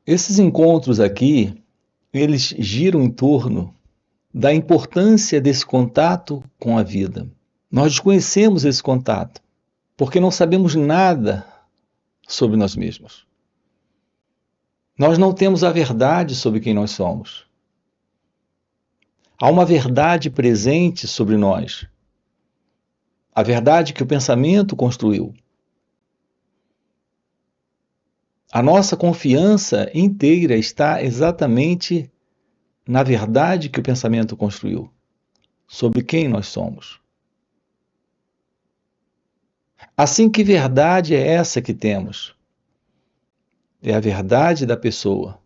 Esses encontros aqui, eles giram em torno da importância desse contato com a vida. Nós desconhecemos esse contato, porque não sabemos nada sobre nós mesmos. Nós não temos a verdade sobre quem nós somos. Há uma verdade presente sobre nós. A verdade que o pensamento construiu. A nossa confiança inteira está exatamente na verdade que o pensamento construiu, sobre quem nós somos. Assim, que verdade é essa que temos? É a verdade da pessoa.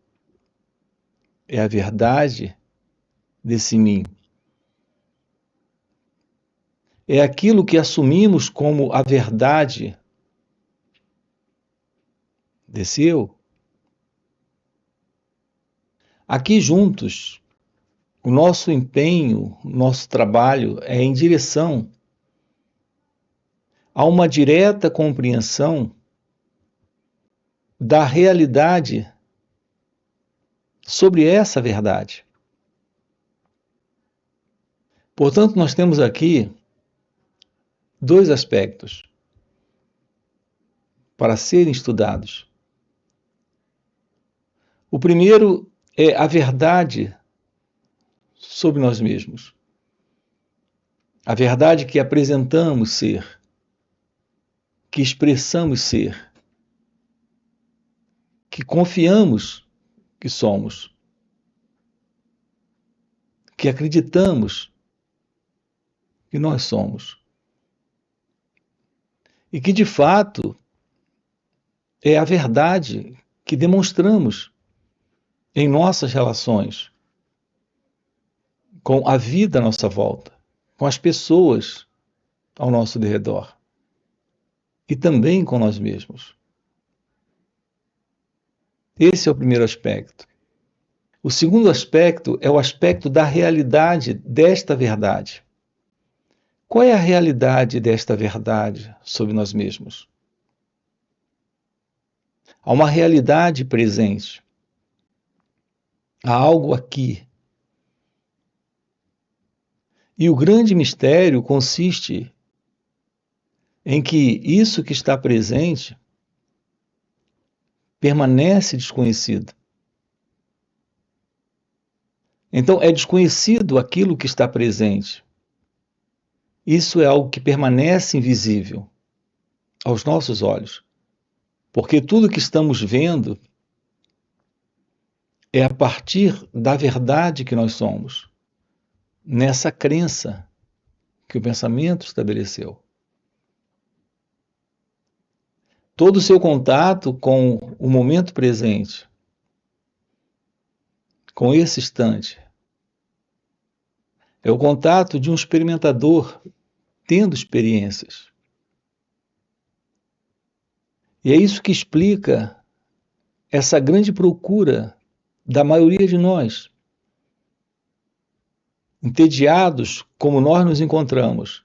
É a verdade desse mim. É aquilo que assumimos como a verdade desse eu. Aqui juntos, o nosso empenho, o nosso trabalho é em direção a uma direta compreensão da realidade sobre essa verdade. Portanto, nós temos aqui dois aspectos para serem estudados. O primeiro é a verdade sobre nós mesmos. A verdade que apresentamos ser, que expressamos ser, que confiamos que somos, que acreditamos que nós somos. E que, de fato, é a verdade que demonstramos em nossas relações com a vida à nossa volta, com as pessoas ao nosso redor e também com nós mesmos. Esse é o primeiro aspecto. O segundo aspecto é o aspecto da realidade desta verdade. Qual é a realidade desta verdade sobre nós mesmos? Há uma realidade presente. Há algo aqui. E o grande mistério consiste em que isso que está presente permanece desconhecido. Então, é desconhecido aquilo que está presente. Isso é algo que permanece invisível aos nossos olhos. Porque tudo que estamos vendo é a partir da verdade que nós somos, nessa crença que o pensamento estabeleceu. Todo o seu contato com o momento presente, com esse instante, é o contato de um experimentador tendo experiências. E é isso que explica essa grande procura da maioria de nós, entediados como nós nos encontramos,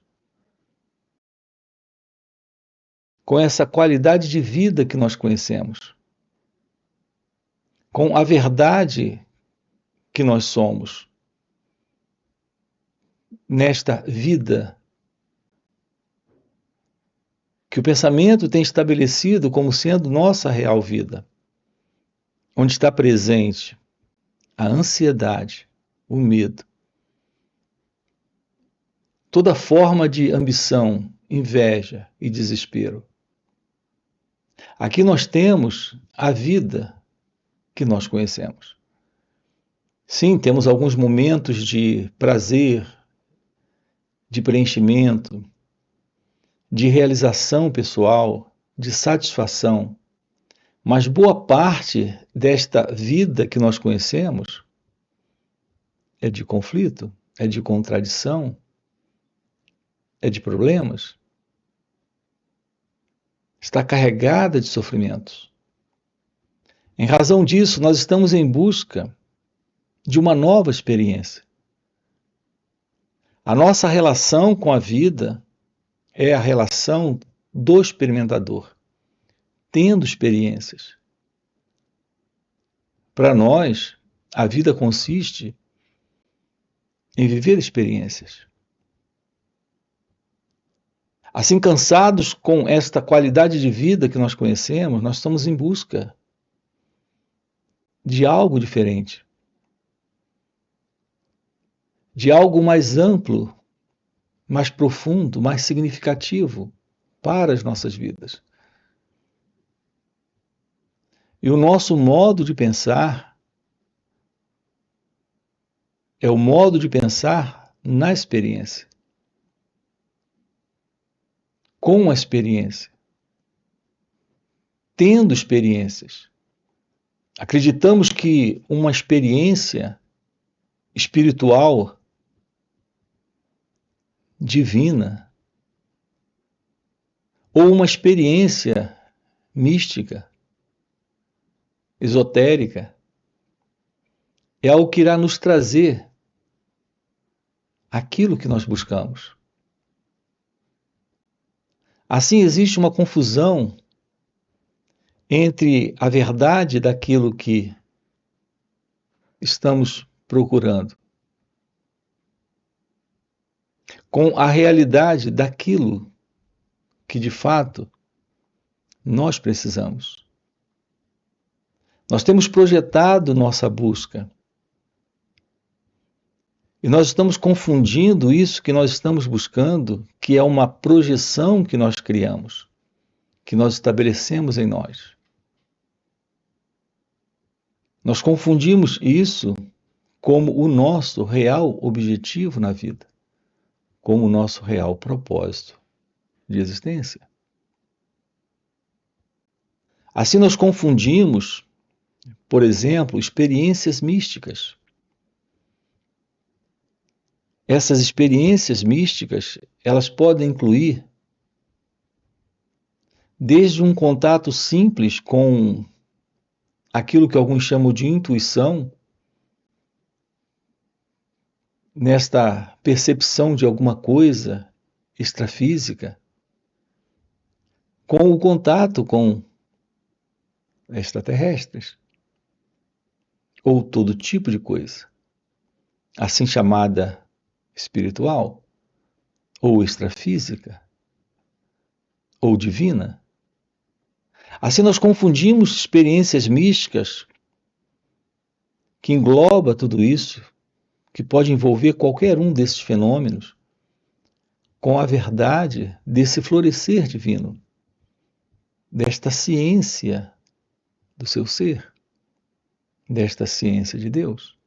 com essa qualidade de vida que nós conhecemos, com a verdade que nós somos, nesta vida que o pensamento tem estabelecido como sendo nossa real vida, onde está presente a ansiedade, o medo, toda forma de ambição, inveja e desespero. Aqui nós temos a vida que nós conhecemos. Sim, temos alguns momentos de prazer, de preenchimento, de realização pessoal, de satisfação, mas boa parte desta vida que nós conhecemos é de conflito, é de contradição, é de problemas. Está carregada de sofrimentos. Em razão disso, nós estamos em busca de uma nova experiência. A nossa relação com a vida é a relação do experimentador, tendo experiências. Para nós, a vida consiste em viver experiências. Assim, cansados com esta qualidade de vida que nós conhecemos, nós estamos em busca de algo diferente, de algo mais amplo, mais profundo, mais significativo para as nossas vidas. E o nosso modo de pensar é o modo de pensar na experiência, com a experiência, tendo experiências. Acreditamos que uma experiência espiritual, divina, ou uma experiência mística, esotérica, é algo que irá nos trazer aquilo que nós buscamos. Assim, existe uma confusão entre a verdade daquilo que estamos procurando com a realidade daquilo que, de fato, nós precisamos. Nós temos projetado nossa busca e nós estamos confundindo isso que nós estamos buscando, que é uma projeção que nós criamos, que nós estabelecemos em nós. Nós confundimos isso como o nosso real objetivo na vida, como o nosso real propósito de existência. Assim nós confundimos, por exemplo, experiências místicas. Essas experiências místicas, elas podem incluir desde um contato simples com aquilo que alguns chamam de intuição, nesta percepção de alguma coisa extrafísica, com o contato com extraterrestres, ou todo tipo de coisa, assim chamada espiritual, ou extrafísica, ou divina. Assim nós confundimos experiências místicas, que engloba tudo isso, que pode envolver qualquer um desses fenômenos, com a verdade desse florescer divino, desta ciência do seu ser, desta ciência de Deus.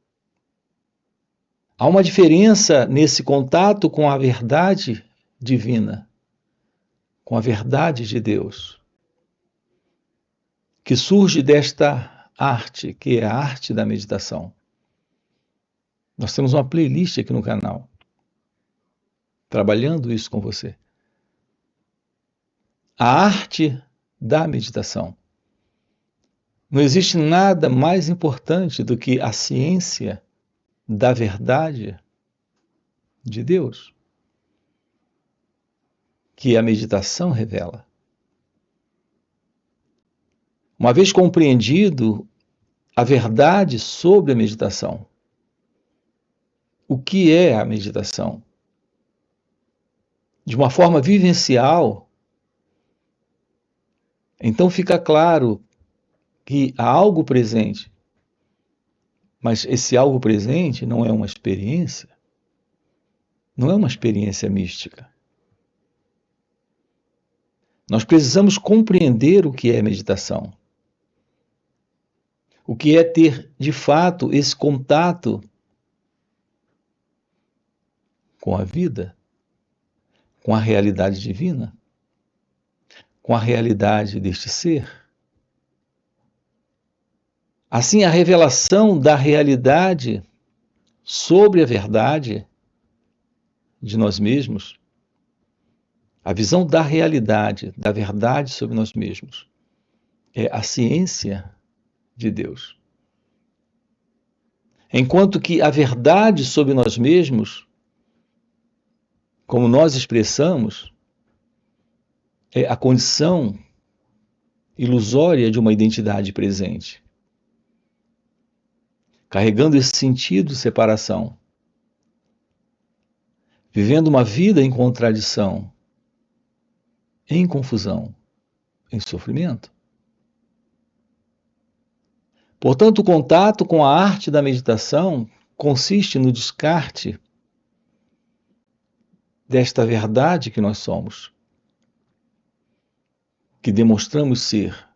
Há uma diferença nesse contato com a verdade divina, com a verdade de Deus, que surge desta arte, que é a arte da meditação. Nós temos uma playlist aqui no canal, trabalhando isso com você. A arte da meditação. Não existe nada mais importante do que a ciência da verdade de Deus, que a meditação revela. Uma vez compreendido a verdade sobre a meditação, o que é a meditação? De uma forma vivencial, então fica claro que há algo presente, mas esse algo presente não é uma experiência, não é uma experiência mística. Nós precisamos compreender o que é meditação, o que é ter, de fato, esse contato com a vida, com a realidade divina, com a realidade deste ser. Assim, a revelação da realidade sobre a verdade de nós mesmos, a visão da realidade, da verdade sobre nós mesmos, é a ciência de Deus. Enquanto que a verdade sobre nós mesmos, como nós expressamos, é a condição ilusória de uma identidade presente. carregando esse sentido de separação, vivendo uma vida em contradição, em confusão, em sofrimento. Portanto, o contato com a arte da meditação consiste no descarte desta verdade que nós somos, que demonstramos ser,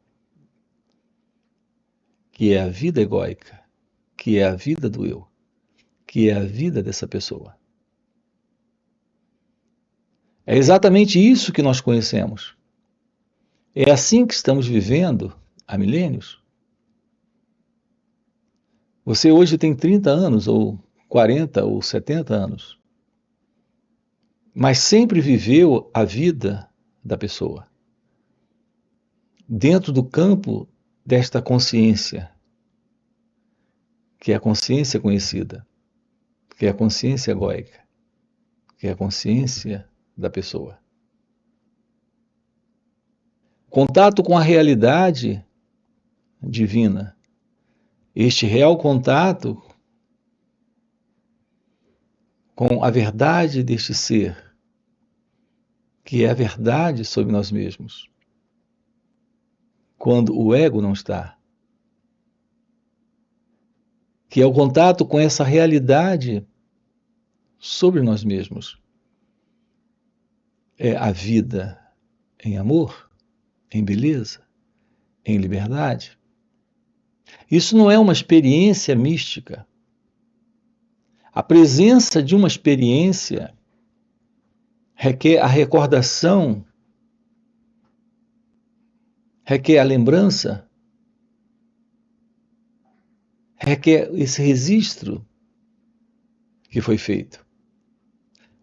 que é a vida egóica, que é a vida do eu, que é a vida dessa pessoa. É exatamente isso que nós conhecemos. É assim que estamos vivendo há milênios. Você hoje tem 30 anos, ou 40, ou 70 anos, mas sempre viveu a vida da pessoa, dentro do campo desta consciência, que é a consciência conhecida, que é a consciência egóica, que é a consciência da pessoa. Contato com a realidade divina. Este real contato com a verdade deste ser, que é a verdade sobre nós mesmos, quando o ego não está. Que é o contato com essa realidade sobre nós mesmos. É a vida em amor, em beleza, em liberdade. Isso não é uma experiência mística. A presença de uma experiência requer a recordação, requer a lembrança, requer esse registro que foi feito.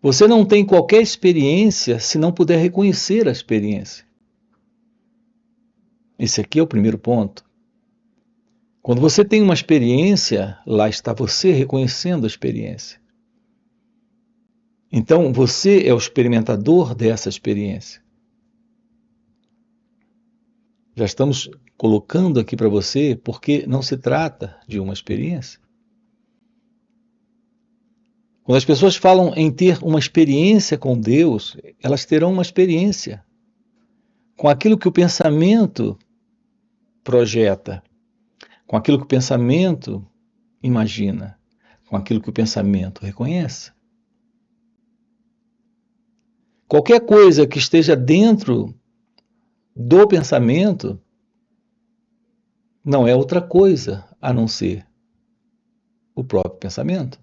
Você não tem qualquer experiência se não puder reconhecer a experiência. Esse aqui é o primeiro ponto. Quando você tem uma experiência, lá está você reconhecendo a experiência. Então, você é o experimentador dessa experiência. Já estamos colocando aqui para você porque não se trata de uma experiência. Quando as pessoas falam em ter uma experiência com Deus, elas terão uma experiência com aquilo que o pensamento projeta, com aquilo que o pensamento imagina, com aquilo que o pensamento reconhece. Qualquer coisa que esteja dentro do pensamento não é outra coisa a não ser o próprio pensamento.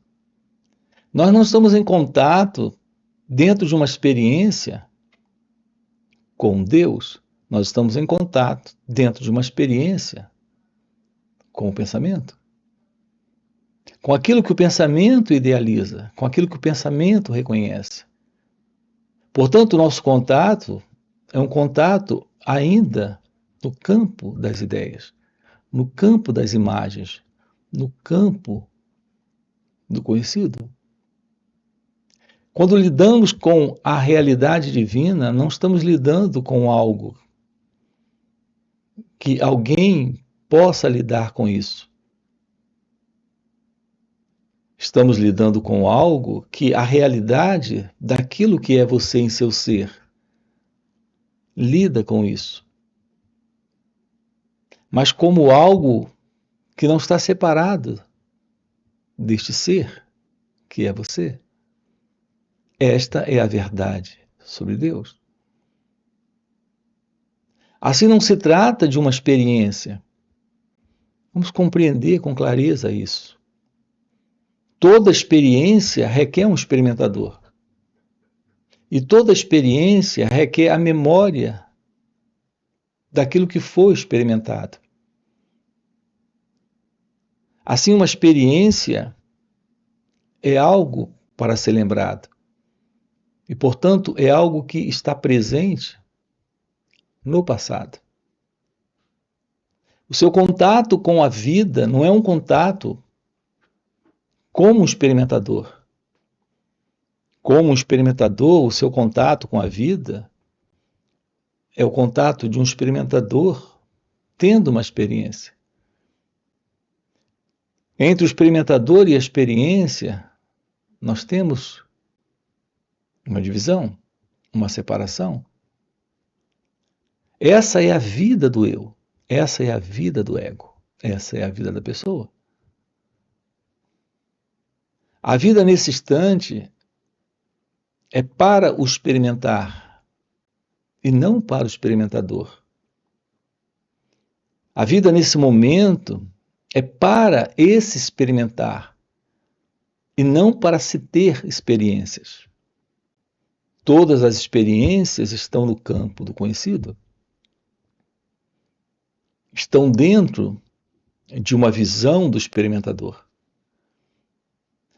Nós não estamos em contato dentro de uma experiência com Deus, nós estamos em contato dentro de uma experiência com o pensamento. Com aquilo que o pensamento idealiza, com aquilo que o pensamento reconhece. Portanto, o nosso contato é um contato ainda no campo das ideias, no campo das imagens, no campo do conhecido. Quando lidamos com a realidade divina, não estamos lidando com algo que alguém possa lidar com isso. Estamos lidando com algo que a realidade daquilo que é você em seu ser lida com isso. Mas como algo que não está separado deste ser que é você. Esta é a verdade sobre Deus. Assim não se trata de uma experiência. Vamos compreender com clareza isso. Toda experiência requer um experimentador. E toda experiência requer a memória daquilo que foi experimentado. Assim, uma experiência é algo para ser lembrado. E, portanto, é algo que está presente no passado. O seu contato com a vida não é um contato como um experimentador. Como um experimentador, o seu contato com a vida é o contato de um experimentador tendo uma experiência. Entre o experimentador e a experiência, nós temos uma divisão, uma separação. Essa é a vida do eu, essa é a vida do ego, essa é a vida da pessoa. A vida nesse instante é para o experimentar e não para o experimentador. A vida nesse momento é para esse experimentar e não para se ter experiências. Todas as experiências estão no campo do conhecido. Estão dentro de uma visão do experimentador.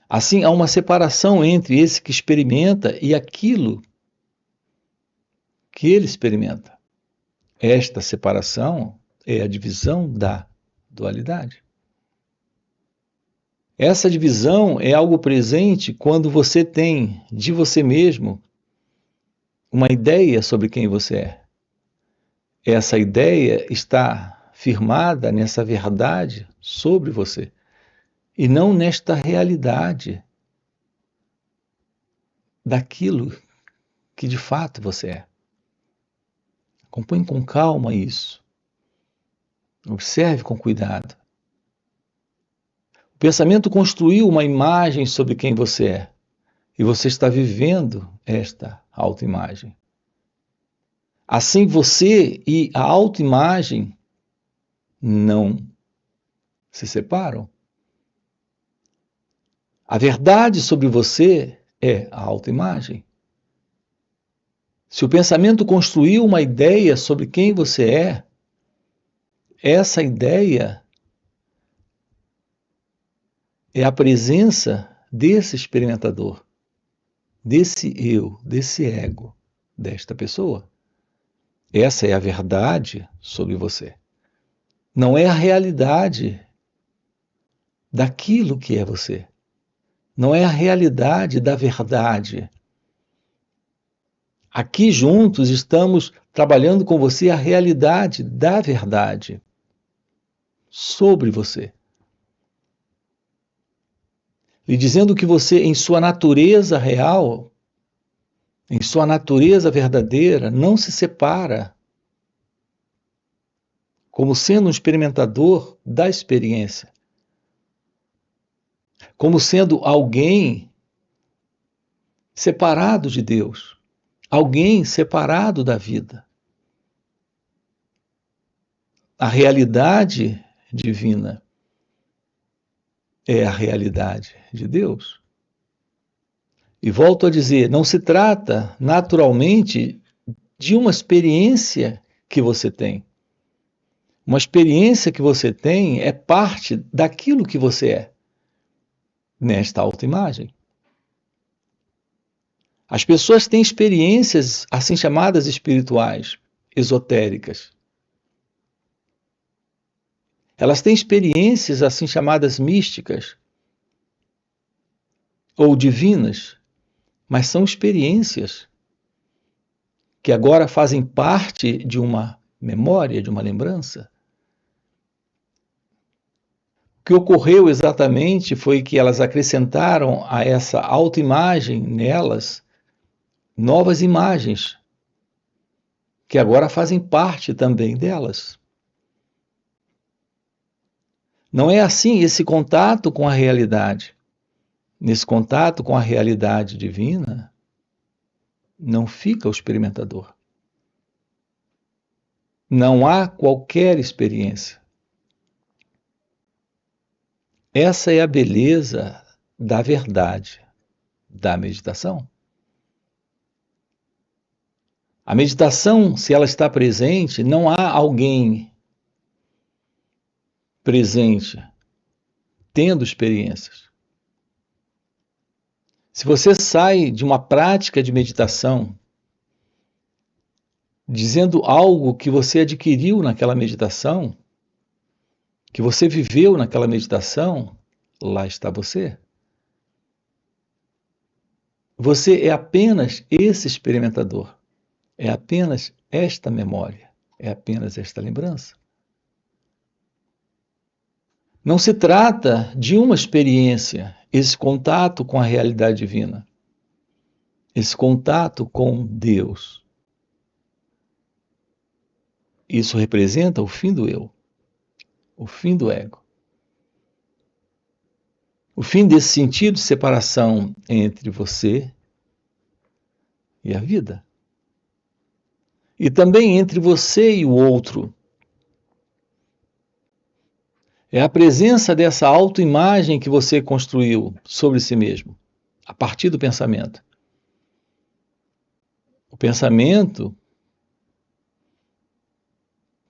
Assim, há uma separação entre esse que experimenta e aquilo que ele experimenta. Esta separação é a divisão da dualidade. Essa divisão é algo presente quando você tem de você mesmo uma ideia sobre quem você é. Essa ideia está firmada nessa verdade sobre você e não nesta realidade daquilo que de fato você é. Acompanhe com calma isso. Observe com cuidado. O pensamento construiu uma imagem sobre quem você é e você está vivendo esta autoimagem. Assim, você e a autoimagem não se separam. A verdade sobre você é a autoimagem. Se o pensamento construiu uma ideia sobre quem você é, essa ideia é a presença desse experimentador, desse eu, desse ego, desta pessoa. Essa é a verdade sobre você. Não é a realidade daquilo que é você. Não é a realidade da verdade. Aqui juntos estamos trabalhando com você a realidade da verdade sobre você. E dizendo que você, em sua natureza real, em sua natureza verdadeira, não se separa como sendo um experimentador da experiência, como sendo alguém separado de Deus, alguém separado da vida. A realidade divina é a realidade de Deus. E volto a dizer, não se trata naturalmente de uma experiência que você tem. Uma experiência que você tem é parte daquilo que você é, nesta autoimagem. As pessoas têm experiências assim chamadas espirituais, esotéricas. Elas têm experiências assim chamadas místicas ou divinas, mas são experiências que agora fazem parte de uma memória, de uma lembrança. O que ocorreu exatamente foi que elas acrescentaram a essa autoimagem nelas novas imagens, que agora fazem parte também delas. Não é assim esse contato com a realidade. Nesse contato com a realidade divina, não fica o experimentador. Não há qualquer experiência. Essa é a beleza da verdade, da meditação. A meditação, se ela está presente, não há alguém presente tendo experiências. Se você sai de uma prática de meditação dizendo algo que você adquiriu naquela meditação, que você viveu naquela meditação, lá está você. Você é apenas esse experimentador, é apenas esta memória, é apenas esta lembrança. Não se trata de uma experiência, esse contato com a realidade divina, esse contato com Deus. Isso representa o fim do eu, o fim do ego. O fim desse sentido de separação entre você e a vida. E também entre você e o outro. É a presença dessa autoimagem que você construiu sobre si mesmo, a partir do pensamento. O pensamento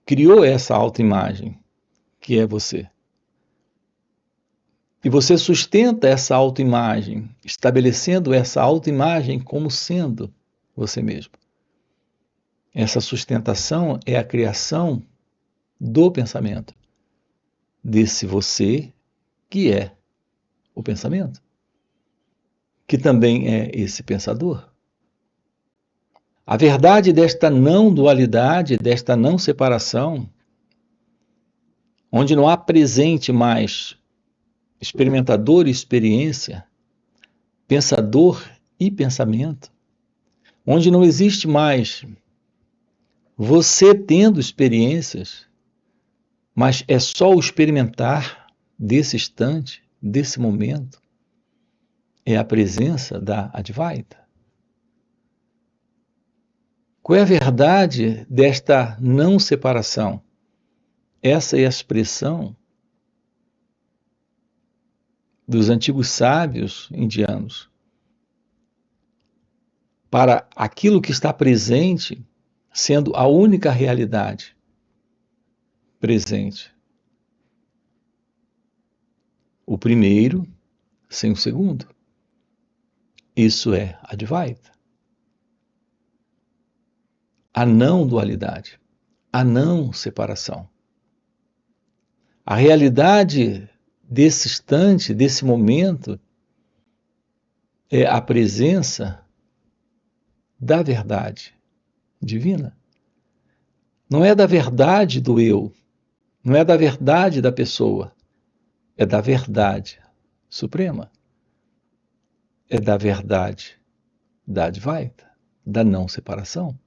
criou essa autoimagem, que é você. E você sustenta essa autoimagem, estabelecendo essa autoimagem como sendo você mesmo. Essa sustentação é a criação do pensamento, desse você que é o pensamento, que também é esse pensador. A verdade desta não dualidade, desta não separação, onde não há presente mais experimentador e experiência, pensador e pensamento, onde não existe mais você tendo experiências, mas é só o experimentar desse instante, desse momento, é a presença da Advaita. Qual é a verdade desta não separação? Essa é a expressão dos antigos sábios indianos para aquilo que está presente, sendo a única realidade presente. O primeiro sem o segundo. Isso é Advaita. A não dualidade, a não separação. A realidade desse instante, desse momento, é a presença da verdade divina. Não é da verdade do eu, não é da verdade da pessoa, é da verdade suprema. É da verdade da Advaita, da não separação.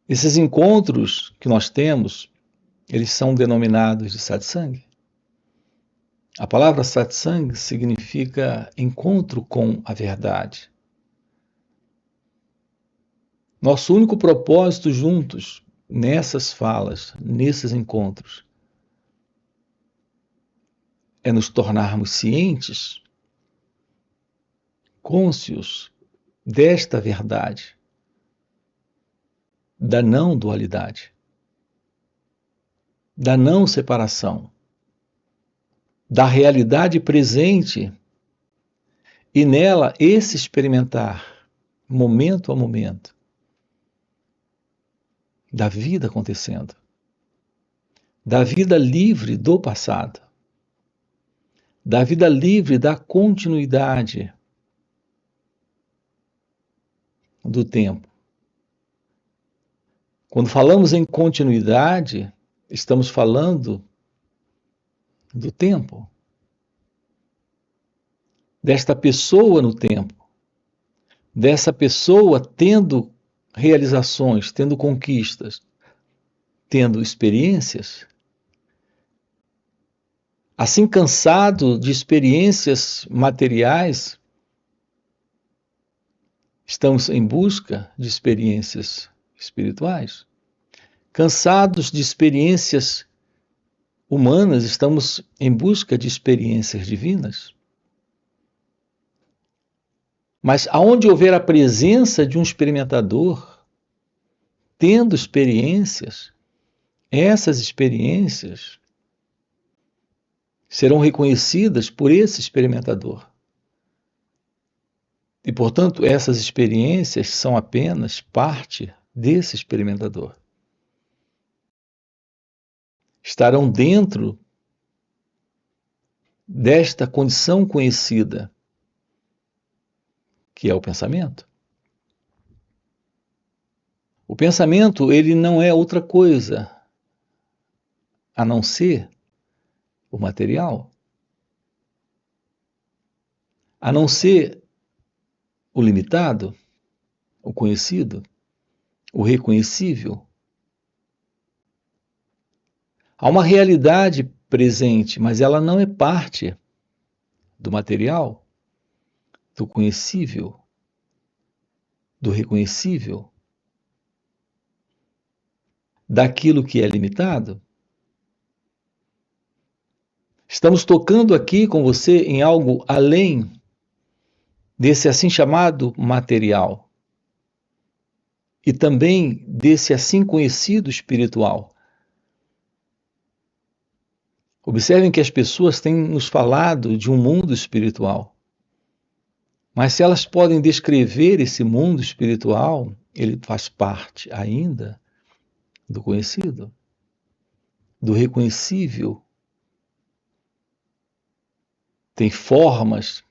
Esses encontros que nós temos, eles são denominados de satsang. A palavra satsang significa encontro com a verdade. Nosso único propósito juntos, nessas falas, nesses encontros, é nos tornarmos cientes, cônscios desta verdade, da não dualidade, da não separação, da realidade presente e nela esse experimentar, momento a momento, da vida acontecendo, da vida livre do passado, da vida livre da continuidade do tempo. Quando falamos em continuidade, estamos falando do tempo, desta pessoa no tempo, dessa pessoa tendo realizações, tendo conquistas, tendo experiências, assim cansado de experiências materiais, estamos em busca de experiências espirituais. Cansados de experiências humanas, estamos em busca de experiências divinas. Mas aonde houver a presença de um experimentador, tendo experiências, essas experiências serão reconhecidas por esse experimentador. E, portanto, essas experiências são apenas parte desse experimentador. Estarão dentro desta condição conhecida, que é o pensamento. O pensamento, ele não é outra coisa, a não ser o material, a não ser o limitado, o conhecido, o reconhecível. Há uma realidade presente, mas ela não é parte do material, do conhecível, do reconhecível, daquilo que é limitado. Estamos tocando aqui com você em algo além desse assim chamado material e também desse assim conhecido espiritual. Observem que as pessoas têm nos falado de um mundo espiritual, mas se elas podem descrever esse mundo espiritual, ele faz parte ainda do conhecido, do reconhecível. Tem formas,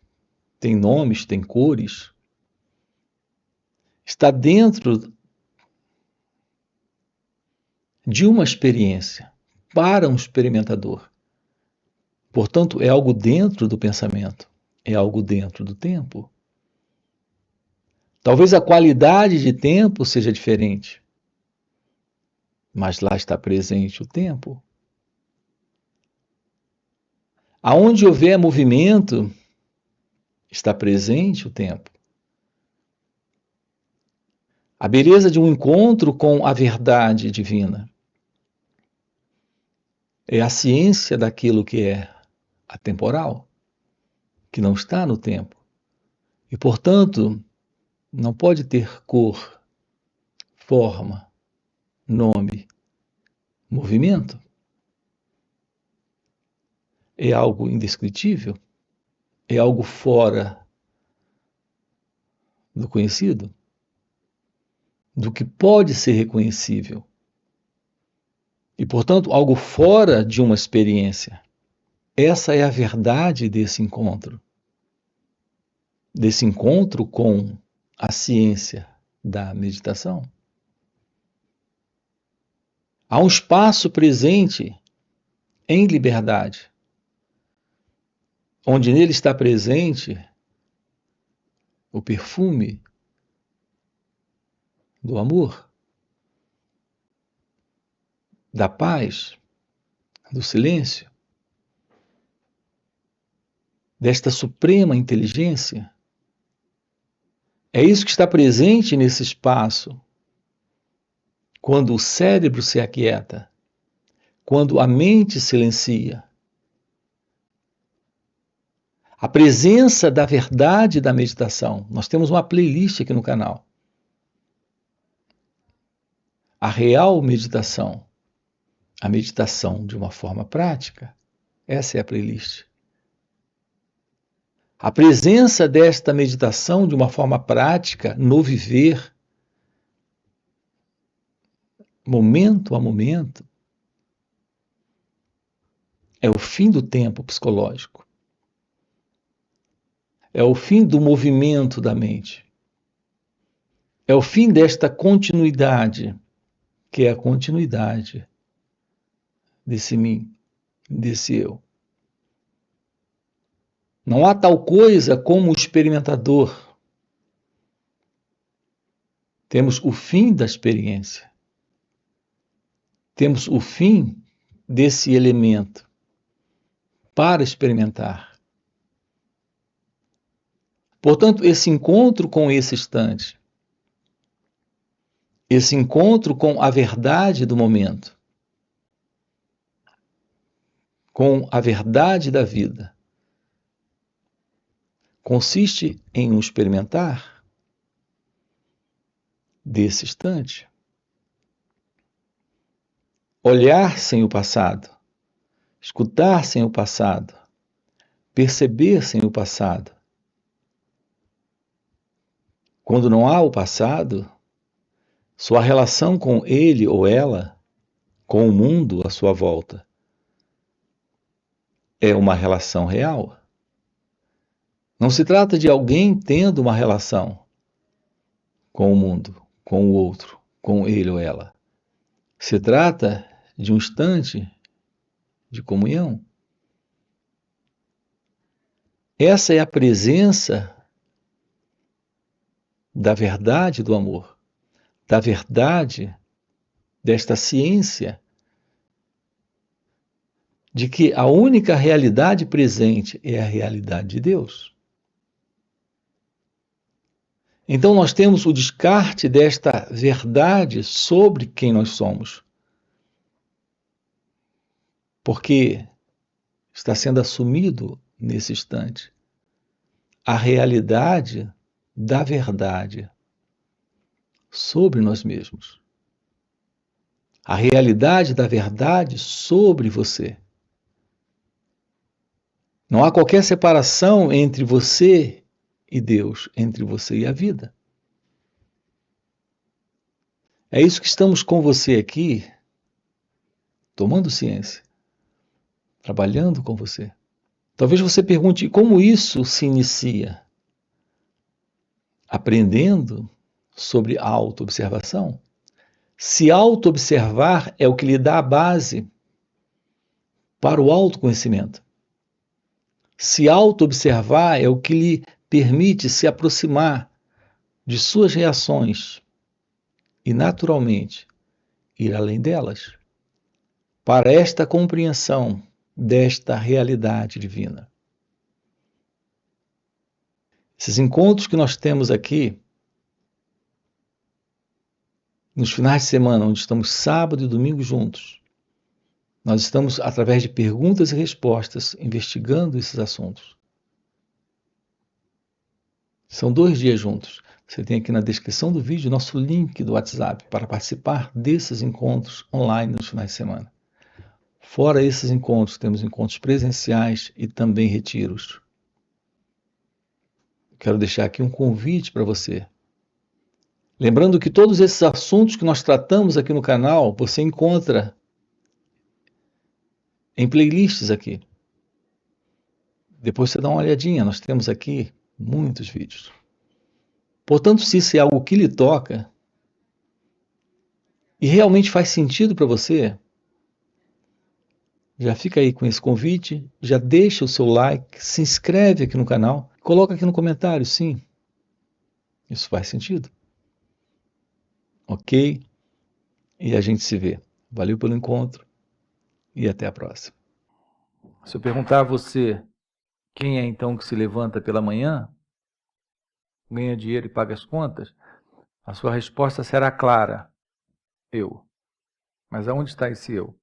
tem nomes, tem cores. Está dentro de uma experiência, para um experimentador. Portanto, é algo dentro do pensamento, é algo dentro do tempo. Talvez a qualidade de tempo seja diferente, mas lá está presente o tempo. Aonde houver movimento, está presente o tempo. A beleza de um encontro com a verdade divina é a ciência daquilo que é atemporal, que não está no tempo. E, portanto, não pode ter cor, forma, nome, movimento. É algo indescritível, é algo fora do conhecido, do que pode ser reconhecível. E, portanto, algo fora de uma experiência. Essa é a verdade desse encontro com a ciência da meditação. Há um espaço presente em liberdade, onde nele está presente o perfume do amor, da paz, do silêncio, desta suprema inteligência. É isso que está presente nesse espaço quando o cérebro se aquieta, quando a mente silencia. A presença da verdade da meditação. Nós temos uma playlist aqui no canal. A real meditação. A meditação de uma forma prática. Essa é a playlist. A presença desta meditação de uma forma prática no viver, momento a momento, é o fim do tempo psicológico. É o fim do movimento da mente. É o fim desta continuidade, que é a continuidade desse mim, desse eu. Não há tal coisa como o experimentador. Temos o fim da experiência. Temos o fim desse elemento para experimentar. Portanto, esse encontro com esse instante, esse encontro com a verdade do momento, com a verdade da vida, consiste em um experimentar desse instante. Olhar sem o passado, escutar sem o passado, perceber sem o passado. Quando não há o passado, sua relação com ele ou ela, com o mundo à sua volta, é uma relação real. Não se trata de alguém tendo uma relação com o mundo, com o outro, com ele ou ela. Se trata de um instante de comunhão. Essa é a presença da verdade do amor, da verdade desta ciência de que a única realidade presente é a realidade de Deus. Então nós temos o descarte desta verdade sobre quem nós somos. Porque está sendo assumido nesse instante a realidade da verdade sobre nós mesmos. A realidade da verdade sobre você. Não há qualquer separação entre você e Deus, entre você e a vida. É isso que estamos com você aqui, tomando ciência, trabalhando com você. Talvez você pergunte como isso se inicia? Aprendendo sobre autoobservação. Se autoobservar é o que lhe dá a base para o autoconhecimento. Se autoobservar é o que lhe permite se aproximar de suas reações e, naturalmente, ir além delas, para esta compreensão desta realidade divina. Esses encontros que nós temos aqui, nos finais de semana, onde estamos sábado e domingo juntos, nós estamos, através de perguntas e respostas, investigando esses assuntos. São 2 dias juntos. Você tem aqui na descrição do vídeo nosso link do WhatsApp para participar desses encontros online nos finais de semana. Fora esses encontros, temos encontros presenciais e também retiros. Quero deixar aqui um convite para você. Lembrando que todos esses assuntos que nós tratamos aqui no canal, você encontra em playlists aqui. Depois você dá uma olhadinha, nós temos aqui muitos vídeos. Portanto, se isso é algo que lhe toca e realmente faz sentido para você, já fica aí com esse convite, já deixa o seu like, se inscreve aqui no canal, coloca aqui no comentário, sim, isso faz sentido. Ok? E a gente se vê. Valeu pelo encontro e até a próxima. Se eu perguntar a você quem é então que se levanta pela manhã, ganha dinheiro e paga as contas, a sua resposta será clara: eu. Mas aonde está esse eu?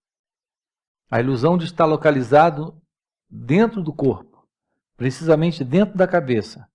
A ilusão de estar localizado dentro do corpo, precisamente dentro da cabeça,